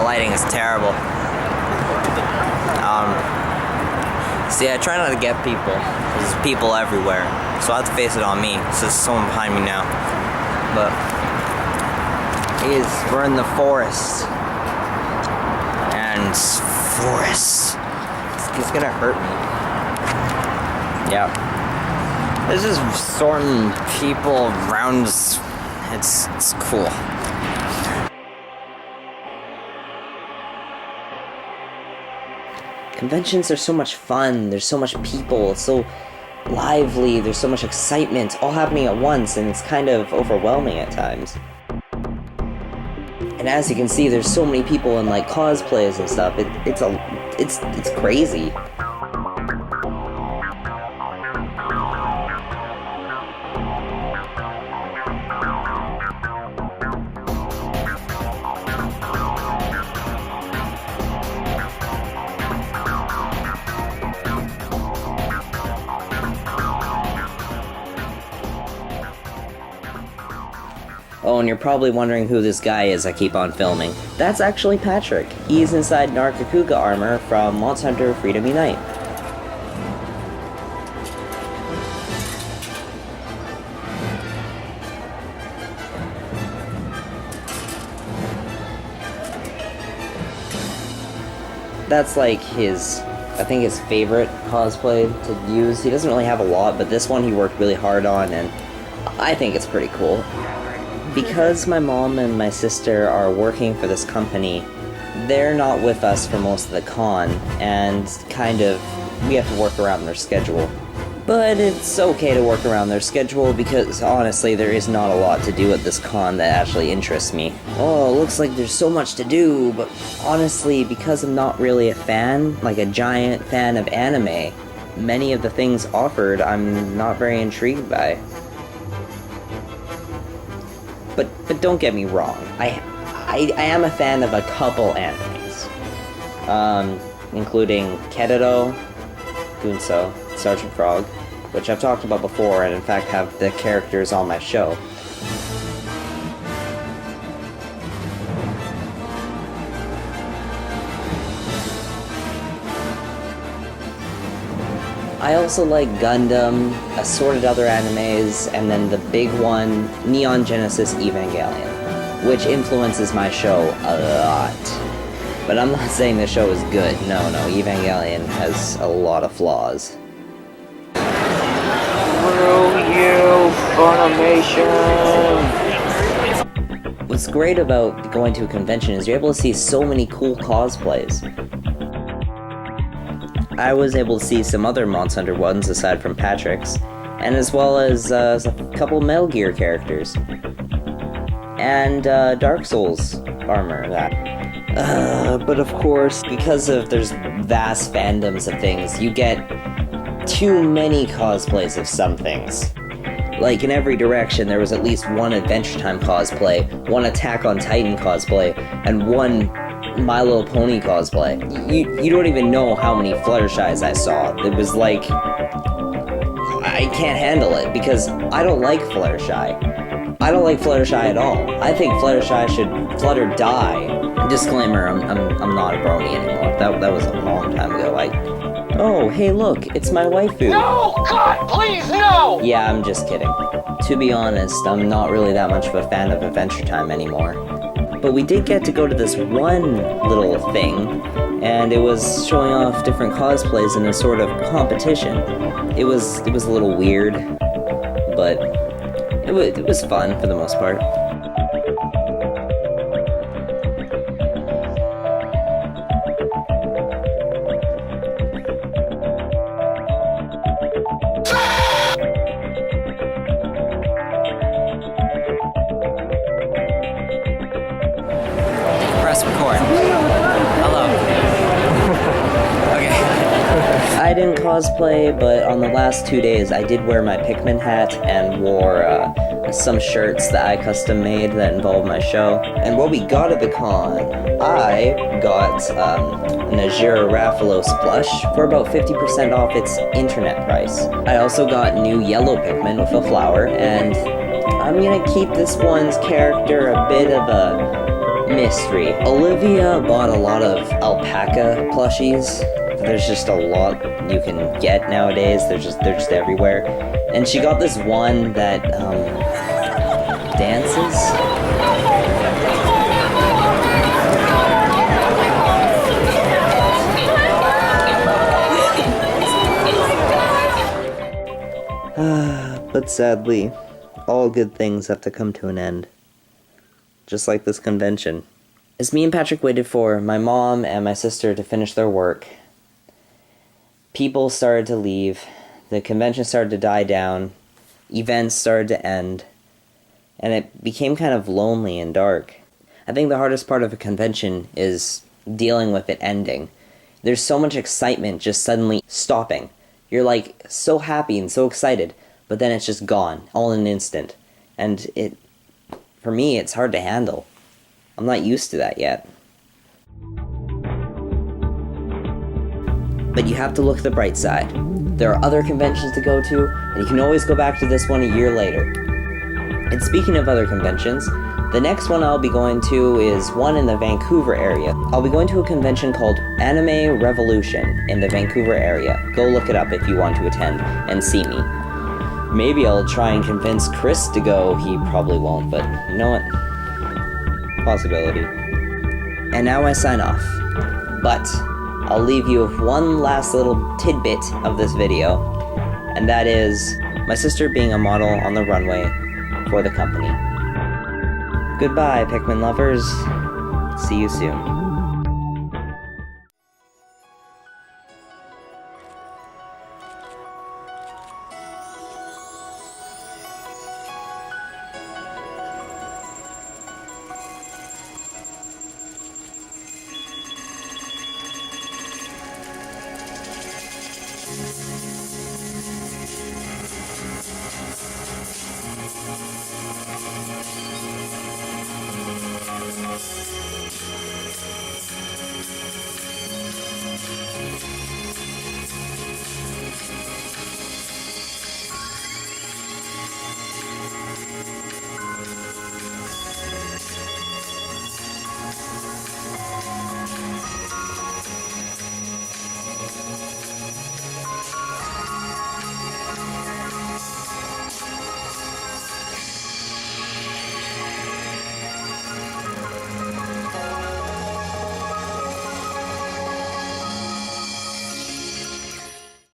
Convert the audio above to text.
lighting is terrible. See, I try not to get people, because there's people everywhere, so I have to face it on me. So there's someone behind me now. But we're in the forest, and it's gonna hurt me. Yeah. There's just sorting people around. It's cool. Conventions are so much fun, there's so much people, it's so lively, there's so much excitement, all happening at once, and it's kind of overwhelming at times. And as you can see, there's so many people in like cosplays and stuff, it's crazy. Oh, and you're probably wondering who this guy is I keep on filming. That's actually Patrick. He's inside Narkakuga armor from Monster Hunter Freedom Unite. That's like I think his favorite cosplay to use. He doesn't really have a lot, but this one he worked really hard on, and I think it's pretty cool. Because my mom and my sister are working for this company, they're not with us for most of the con, and we have to work around their schedule. But it's okay to work around their schedule because honestly there is not a lot to do at this con that actually interests me. Oh, it looks like there's so much to do, but honestly, because I'm not really a fan, like a giant fan of anime, many of the things offered I'm not very intrigued by. But don't get me wrong, I am a fan of a couple animes, including Kedoro, Gunso, Sergeant Frog, which I've talked about before and in fact have the characters on my show. I also like Gundam, assorted other animes, and then the big one, Neon Genesis Evangelion, which influences my show a lot. But I'm not saying the show is good. No, Evangelion has a lot of flaws. Screw you, Funimation! What's great about going to a convention is you're able to see so many cool cosplays. I was able to see some other Monster Hunter ones aside from Patrick's, and as well as a couple Metal Gear characters. And Dark Souls armor, that. But of course, because there's vast fandoms of things, you get too many cosplays of some things. Like, in every direction, there was at least one Adventure Time cosplay, one Attack on Titan cosplay, and one My Little Pony cosplay. You don't even know how many Fluttershy's I saw. It was like, I can't handle it, because I don't like Fluttershy. I don't like Fluttershy at all. I think Fluttershy should flutter die. Disclaimer, I'm not a brony anymore. That was a long time ago. Oh, hey look, it's my waifu. No! God, please, no! Yeah, I'm just kidding. To be honest, I'm not really that much of a fan of Adventure Time anymore. But we did get to go to this one little thing, and it was showing off different cosplays in a sort of competition. It was a little weird, but it was fun for the most part. Press record. Hello. Okay. I didn't cosplay, but on the last 2 days I did wear my Pikmin hat and wore some shirts that I custom made that involved my show. And what we got at the con, I got an Azure Raphalos plush for about 50% off its internet price. I also got new yellow Pikmin with a flower, and I'm gonna keep this one's character a bit of a mystery. Olivia bought a lot of alpaca plushies. There's just a lot you can get nowadays. They're just everywhere. And she got this one that dances. But sadly, all good things have to come to an end. Just like this convention. As me and Patrick waited for my mom and my sister to finish their work, people started to leave, the convention started to die down, events started to end, and it became kind of lonely and dark. I think the hardest part of a convention is dealing with it ending. There's so much excitement just suddenly stopping. You're like so happy and so excited, but then it's just gone, all in an instant. And for me, it's hard to handle. I'm not used to that yet. But you have to look at the bright side. There are other conventions to go to, and you can always go back to this one a year later. And speaking of other conventions, the next one I'll be going to is one in the Vancouver area. I'll be going to a convention called Anime Revolution in the Vancouver area. Go look it up if you want to attend and see me. Maybe I'll try and convince Chris to go. He probably won't, but you know what? Possibility. And now I sign off. But I'll leave you with one last little tidbit of this video, and that is my sister being a model on the runway for the company. Goodbye, Pikmin lovers. See you soon.